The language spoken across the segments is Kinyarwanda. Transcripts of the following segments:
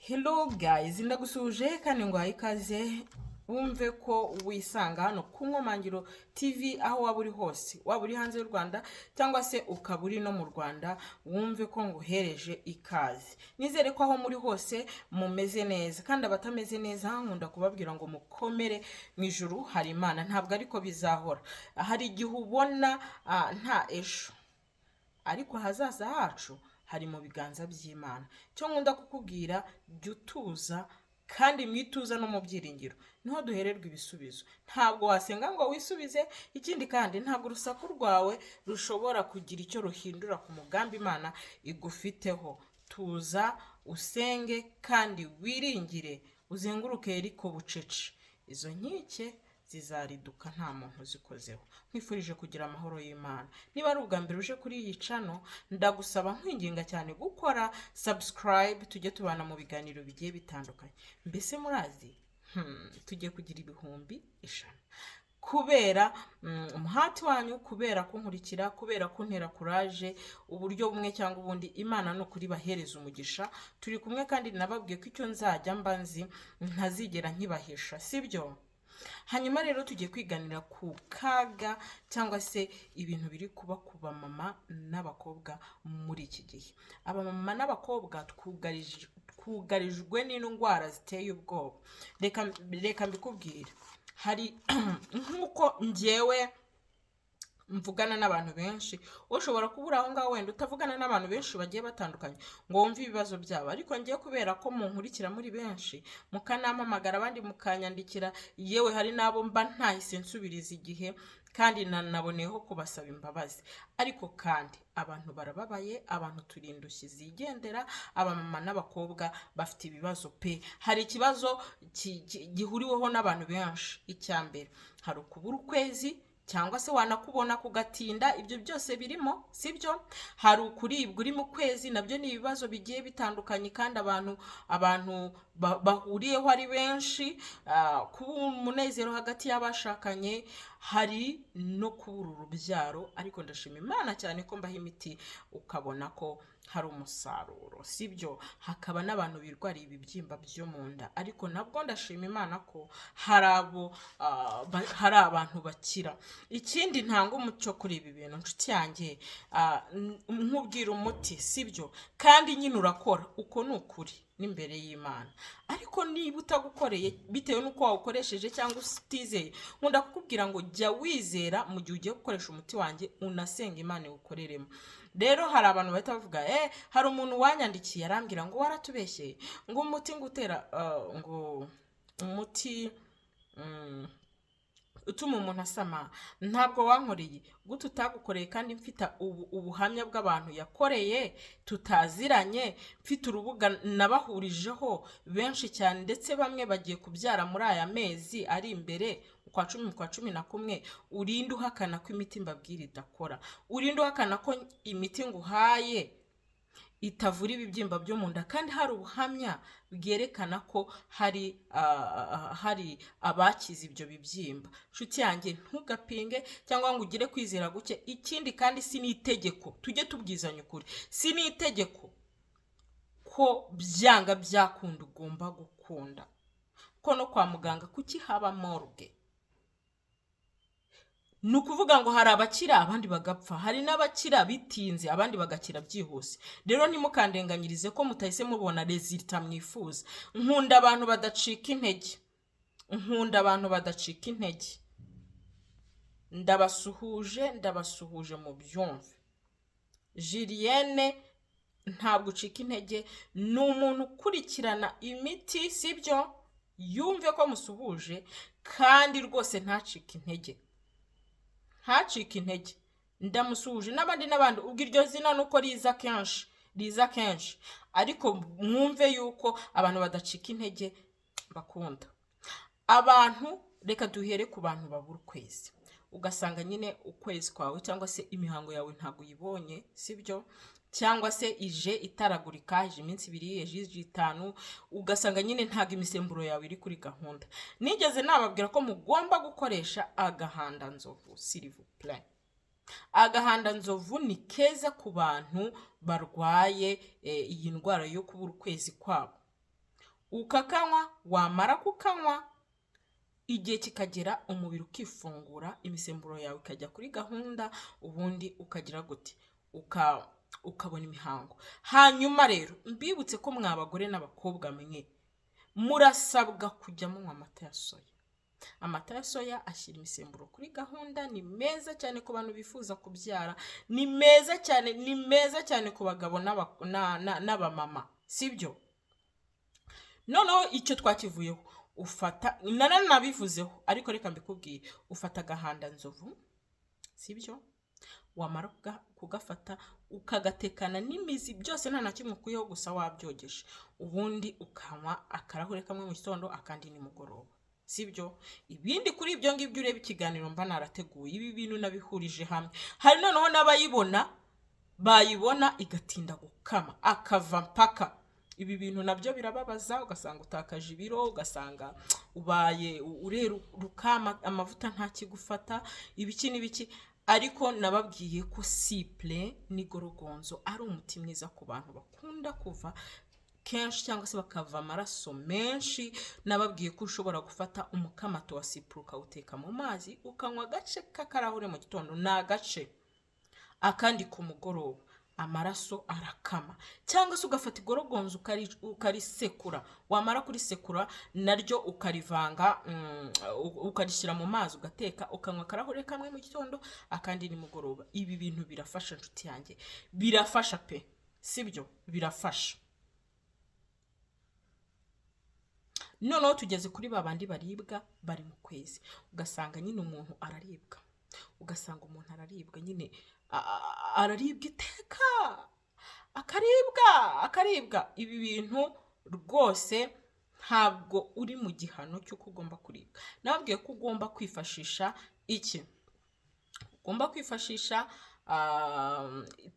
Hello guys, ndagusuje kandi ngwaye ikaze wumve ko wisanga hano ku Nkomangiro TV aho waba uri hose, waba uri hanze y'u Rwanda cyangwa se ukaba uri no mu Rwanda, wumve ko nguhereje ikaze. Nizere ko aho muri hose mumeze neza, kandi abatameze neza nkunda kubabwira ngo mukomere, mu ijuru hari Imana, ntabwo ariko bizahora. Hari igihe ubona nta ejo, ariko ahazaza hacu hari mu biganza by'Imana. Cyo nkunda kukubwira, jya utuza, kandi mwituza no mu byiringiro niho duhererwa ibisubizo. Ntabwo wasenga ngo wisubize, ikindi kandi ntabwo urusaku rwawe rushobora kugira icyo ruhindura ku mugambi Imana igufiteho. Tuza, usenge, kandi wiringire, uzenguruke Yeriko bucece. Izo nkike zizariduka nta muntu zikozeho. Nkwifurije kugira amahoro y'Imana. Niba ari ubwa mbere uje kuri iyi channel, ndagusaba nkwinginga cyane gukora subscribe, tujye tubana mu biganiro bigiye bitandukanye. Mbese murazi tugiye kugira 1,000 kubera umuhati wanyu, kubera kunkurikira, kubera kuntera courage, uburyo bumwe cyangwa ubundi. Imana no kuri bahereza umugisha. Turi kumwe kandi nababwiye ko icyo nzajya mbanzi ntazigera nkibahesha, sibyo? Hanyuma rero tugiye kwiganira ku kaga cyangwa se ibintu biri kuba ku bamama n'abakobwa muri iki gihe. Abamama n'abakobwa twugarijwe n'indwara ziteye ubwoba. Reka mbikubwire. Hari nk'uko njyewe mvugana n'abantu benshi, ushobora kubura aho ngaho wenda utavugana n'abantu benshi bagiye batandukanye ngo wumve ibibazo byabo, ariko ngiye kubera ko munkurikira muri benshi, mukanampamagara, abandi mukanyandikira, yewe hari nabo mba ntahise nsubiriza igihe, kandi nanaboneyeho kubasaba imbabazi. Ariko kandi abantu barababaye, abantu turindushye zigendera, abamama n'abakobwa bafite ibibazo pe. Hari ikibazo gihuriweho n'abantu benshi. Icyambere, hari ukubura ukwezi cyangwa se wanakubona kugatinda, ibyo byose birimo, sibyo? Hari ukuribwa uri mu kwezi, nabyo ni ibibazo bigiye bitandukanye, kandi abantu bahuriyeho ari benshi. Kuba umunezero hagati y'abashakanye, hari no kubura urubyaro, ariko ndashima Imana cyane ko mbaho imiti ukabona ko hari umusaruro, sibyo? Hakaba n'abantu birwariye ibibyimba byo mu nda, ariko nabwo ndashima Imana ko hari abantu bakira. Ikindi ntanga umucyo kuri ibi bintu, nshuti yanjye, nkubwira umuti, sibyo? Kandi nyine urakora, uko ni ukuri n'imbere y'Imana. Ariko niba utagukoreye bitewe n'uko wawukoresheje cyangwa utizeye, nkunda kukubwira ngo jya wizera mu gihe ugiye gukoresha umuti wanjye, unasenga Imana iwukoreremo. Rero hari abantu bahita bavuga, hari umuntu wanyandikiye arambwira ngo waratubeshyeye, ngo umuti ngutera ngo umuti utuma umuntu asama. Ntabwo wankoreye. Gute utagukoreye kandi mfite ubuhamya bw'abantu yakoreye tutaziranye, mfite urubuga nabahurijeho benshi cyane, ndetse bamwe bagiye kubyara muri aya mezi ari imbere, kwa 11. Urinde uhakana ko imiti mbabwira idakora, urinde uhakana ko imiti nguhaye itavura ibibyimba byo mu nda, kandi hari ubuhamya bwerekana ko hari abakize ibyo bibyimba. Nshuti yanjye, ntugapinge cyangwa ngo ugire kwizera guke. Ikindi kandi si n'itegeko, tujye tubwizanya ukuri, si n'itegeko ko byanga byakunda ugomba gukunda. Ko no kwa muganga kuki haba morgue? Nukuvuga ngo hari abakira abandi bagapfa, hari n'abakira bitinze abandi bagakira byihuse. Rero ntimukandenganyirize ko mutahise mubona resultat mwifuza. Nkunda abantu badacika intege, ndabasuhuje mu byumve. Julienne, ntabwo ucika intege, ni umuntu ukurikirana imiti, sibyo? Yumve ko musuhuje, kandi rwose ntacika intege, ndamusuhuje. N'abandi ubwo iryo zina nuko riza kenshi, ariko mwumve yuko abantu badacika intege bakunda abantu. Reka duhere ku bantu babura ukwezi, ugasanga nyine ukwezi kwawe cyangwa se imihango yawe ntabwo uyibonye, sibyo? Cyangwa se ije itaragurika, ije iminsi 2, ije 5, ugasanga nyine ntabwo imisemburo yawe iri kuri gahunda. Nigeze nababwira ko mugomba gukoresha agahanda nzovu, s'il vous plaît. Agahanda nzovu ni keza ku bantu barwaye iyi ndwara yo kubura ukwezi kwabo. ukakanywa, wamara kukanywa igihe kikagera umubiri ukifungura, imisemburo yawe ikajya kuri gahunda, ubundi ukagira gute ukabona imihango. Hanyuma rero mbibutse ko mwabagore n'abakobwa mwe murasabwa kujya munywa amata ya soya. Amata ya soya ashyira imisemburo kuri gahunda, ni meza cyane ku bantu bifuza kubyara, ni meza cyane, ni meza cyane ku bagabo n'abamama, sibyo? Noneho icyo twakivuyeho, ufata nabivuzeho, ariko reka mbikubwiye, ufata agahanda nzovu, sibyo? Wamara kugafata ukagatekana n'imizi byose, nta na kimwe ukuyeho, gusa wabyogeje. Ubundi ukanywa akarahure kamwe mu gitondo, akandi nimugoroba, sibyo? Ibindi kuri ibyo ngibyo ureba ikiganiro mba narateguye, ibi bintu nabihurije hamwe. Hari noneho bayibona igatinda gukama, akava mpaka. Ibi bintu nabyo birababaza, ugasanga utakaje ibiro, ugasanga ubaye urukama, amavuta nta kigufata, ibiki n'ibiki. Ariko nababwiye ko siple n'igorogonzo ari umuti mwiza ku bantu bakunda kuva kenshi cyangwa se bakava amaraso menshi. Nababwiye ko ushobora gufata umukamato wa siple ukawuteka mu mazi, ukanywa agace k'akarahure mu gitondo, n'agace, akandi ku mugoroba, amaraso arakama. Cyangwa se ugafata igorogonzo ukarisekura, wamara kurisekura naryo ukarivanga, ukarishyira mu mazi ugateka, ukanywa akarahure kamwe mu gitondo, akandi nimugoroba. Ibi bintu birafasha nshuti yanjye, birafasha pe, sibyo? Birafasha. Noneho tugeze kuri babandi baribwa bari mu kwezi, ugasanga nyine umuntu araribwa, nyine araribwa iteka, akaribwa. Ibi bintu rwose ntabwo uri mu gihano cy'uko ugomba kuribwa. Nababwiye ko ugomba kwifashisha iki? Ugomba kwifashisha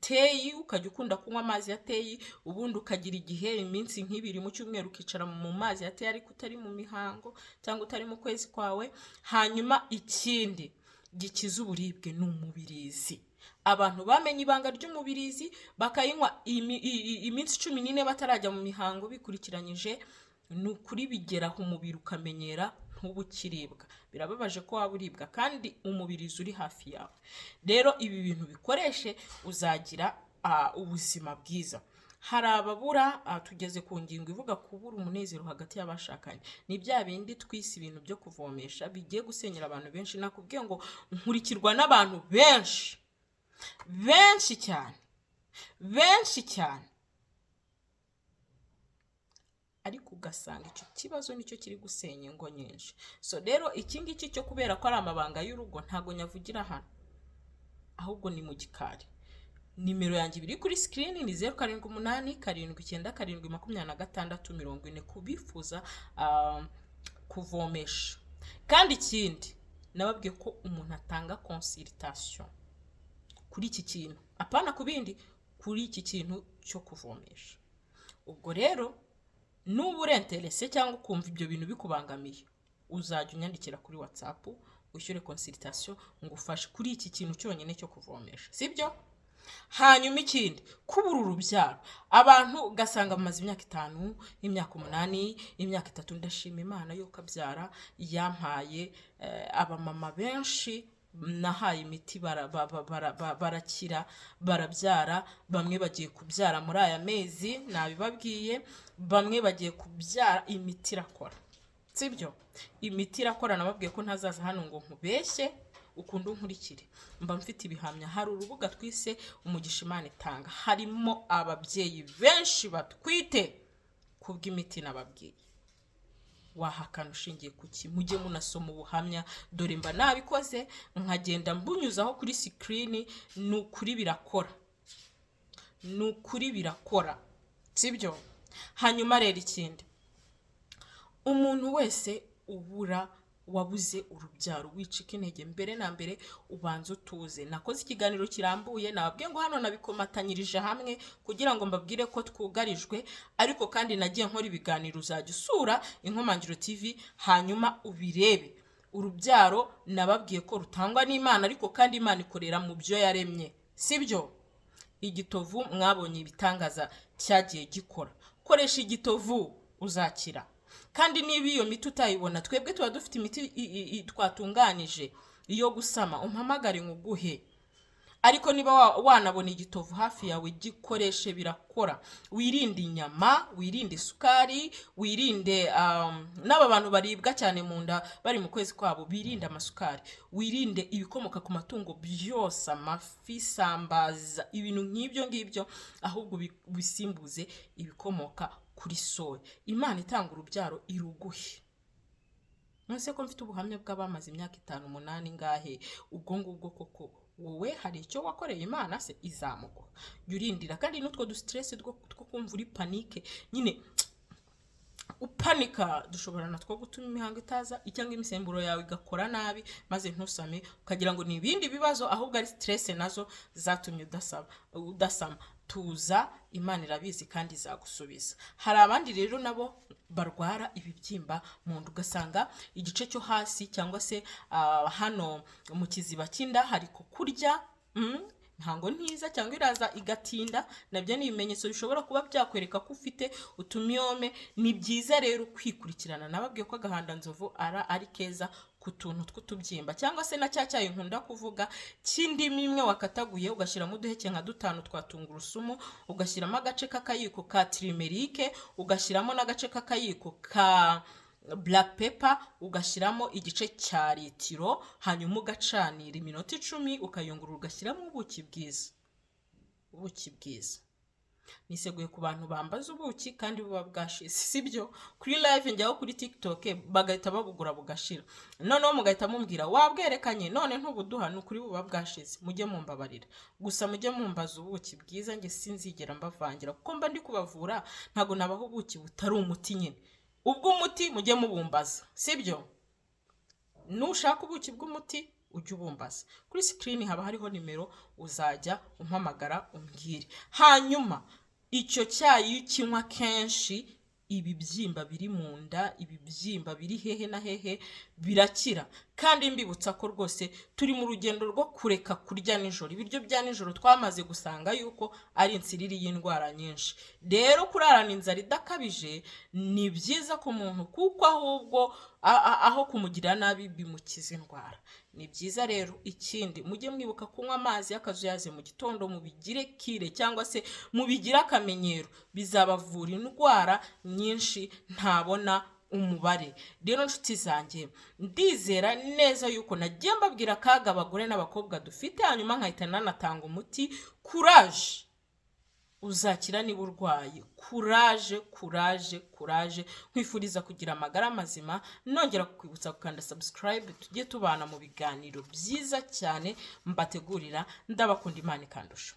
teyi, ukajya ukunda kunywa amazi ya teyi, ubundi ukagira igihe iminsi nk'ibiri mu cyumweru ukicara mu mazi ya teyi, ariko utari mu mihango cyangwa utari mu kwezi kwawe. Hanyuma ikindi gikiza uburibwe ni umubirizi. Abantu bamenye ibanga ry'umubirizi bakayinywa iminsi 14 batarajya mu mihango bikurikiranyije, ni ukuri bigeraho umubiri ukamenyera ntubukiribwa. Birababaje ko waba uribwa kandi umubirizi uri hafi yawe. Rero ibi bintu bikoreshe, uzagira ubuzima bwiza. Hari ababura, tugeze ku ngingo ivuga kubura umunezero hagati y'abashakanye. Ni bya bindi twise ibintu byo kuvomesha bigiye gusenyera abantu benshi. Nakubwiye ngo nkurikirwa n'abantu benshi cyane, ariko ugasanga icyo kibazo nicyo kiri gusenya ingo nyinshi. So rero iki ngiki cyo kubera ko ari amabanga y'urugo ntago nyavugira hano, ahubwo ni mu gikari. Nimero yanjye biri kuri screen ni 078 797 26 kubifuza kuvomesha. Kandi ikindi nababwiye ko umuntu atanga consultation kuri iki kintu, apana kubindi, kuri iki kintu cyo kuvomesha. Ubwo rero nuba urenterese cyangwa ukumva ibyo bintu bikubangamiye, uzajya unyandikira kuri WhatsApp ushyure consultation ngufashe kuri iki kintu cyonyine cyo kuvomesha, sibyo? Hanyuma ikindi, kubura urubyaro. Abantu ugasanga bamaze imyaka 5, imyaka 8, imyaka 3. Ndashima Imana yo kabyara yampaye abamama benshi nahaye imiti barakira, barabyara. Bamwe bagiye kubyara muri aya mezi, nabibabwiye, bamwe bagiye kubyara. Imiti irakora, sibyo? Imiti irakora. Nababwiye ko ntazaza hano ngo nkubeshye, ukunda unkurikire, mba mfite ibihamya. Hari urubuga twise Umugisha Imana Itanga, harimo ababyeyi benshi batwite kubw'imiti nababwiye. Wahakana ushingiye kuki? Mujye munasoma ubuhamya, dore mba nabikoze nkagenda mbunyuzaho kuri screen. Nukuri birakora, sibyo? Hanyuma rero ikindi, umuntu wese wabuze urubyaro, wicika intege, mbere na mbere ubanza utuze. Nakoze ikiganiro kirambuye, nababwiye ngo hano nabikomatanyirije hamwe kugira ngo mbabwire ko twugarijwe, ariko kandi nagiye nkora ibiganiro. Uzajya usura Inkomangiro TV hanyuma ubirebe. Urubyaro nababwiye ko rutangwa n'Imana, ariko kandi Imana ikorera mu byo yaremye, sibyo? Igitovu mwabonye ibitangaza cyagiye gikora. Koresha igitovu uzakira. Kandi niba iyo miti utayibona, twebwe tuba dufite imiti twatunganije iyo gusama, umpamagare nguguhe. Ariko niba wanabona igitovu hafi yawe, gikoreshe, birakora. Wirinde inyama, wirinde isukari, wirinde n'aba bantu baribwa cyane mu nda bari mu kwezi kwabo, birinde amasukari. Wirinde ibikomoka ku matungo byose, amafi, sambaza, ibintu nk'ibyo ngibyo, ahubwo bisimbuze ibikomoka kuri soya. Imana itanga urubyaro iruguhe. Nose ko mfite ubuhamya bw'abamaze imyaka 5, 8 ngahe, ubwo ngubwo koko wowe hari icyo wakoreye Imana se izamugo. Yurindira kandi n'utwo du stress two kumva uri panike, nyine upanika, dushobora natwo gutuma imihango itaza, cyangwa imisemburo yawe igakora nabi, maze ntusame ukagira ngo ni ibindi bibazo, ahubwo ari stress nazo zatumye udasama. Tuza, Imana irabizi kandi izagusubiza. Hari abandi rero nabo barwara ibibyimba mu nda, ugasanga igice cyo hasi cyangwa se hano mu kiziba cy'inda hari kukurya, ntango ntiza cyangwa iraza igatinda. Nabyo ni ibimenyetso bishobora kuba byakwereka ko ufite utumyome. Ni byiza rero kwikurikirana. Nababwiye ko agahanda nzovu ari keza ku tuntu tw'utubyimba, cyangwa se na cyayi nkunda kuvuga cy'indimi imwe wakataguye ugashyiramo uduheke nka 5 twa tungurusumu, ugashyiramo agace k'akayiko ka turmeric, ugashyiramo n'agace k'akayiko ka black pepper, ugashyiramo igice cya litiro, hanyuma ugacanira iminota 10, ukayungurura, ugashyiramo ubuki bwiza. Niseguye ku bantu bambaza ubuki kandi buba bwashize, sibyo? Kuri live njyaho kuri TikTok bagahita babugura bugashira, noneho mugahita mumbwira wabwerekanye, none ntubuduha, n'ukuri buba bwashize. Mujye mumbabarira, gusa mujye mumbaza ubuki bwiza, nge sinzigera mbavangira, kuko mba ndi kubavura, ntago nabaho ubuki butari umuti nyine. Ubwo umuti mujye mubumbaza, sibyo? Nushaka ubuki bw'umuti ujye ubumbaza. Kuri screen haba hariho nimero, uzajya umpamagara umbwire. Hanyuma icyo cyayi kinywa kenshi, ibibyimba biri mu nda, ibibyimba biri hehe na hehe birakira. Kandi mbibutsa ko rwose turi mu rugendo rwo kureka kurya nijoro. Ibiryo bya nijoro twamaze gusanga yuko ari insiriri y'indwara nyinshi. Rero kurarana inzara idakabije ni byiza ku muntu, kuko ahubwo aho kumugira nabi bimukiza indwara. Ni byiza rero. Ikindi, mujye mwibuka kunywa amazi y'akazuyaze mu gitondo, mubigire kire cyangwa se mubigire akamenyero, bizabavura indwara nyinshi ntabona umubare. Rero nshuti zanjye, ndizera neza yuko nagiye mbabwira kaga abagore n'abakobwa dufite, hanyuma nkahita nanatanga umuti. Courage, uzakira niba urwaye. Courage. Nkwifuriza kugira amagara mazima, nongera kukwibutsa gukanda subscribe, tujye tubana mu biganiro byiza cyane mbategurira. Ndabakunda, Imana ikandusha.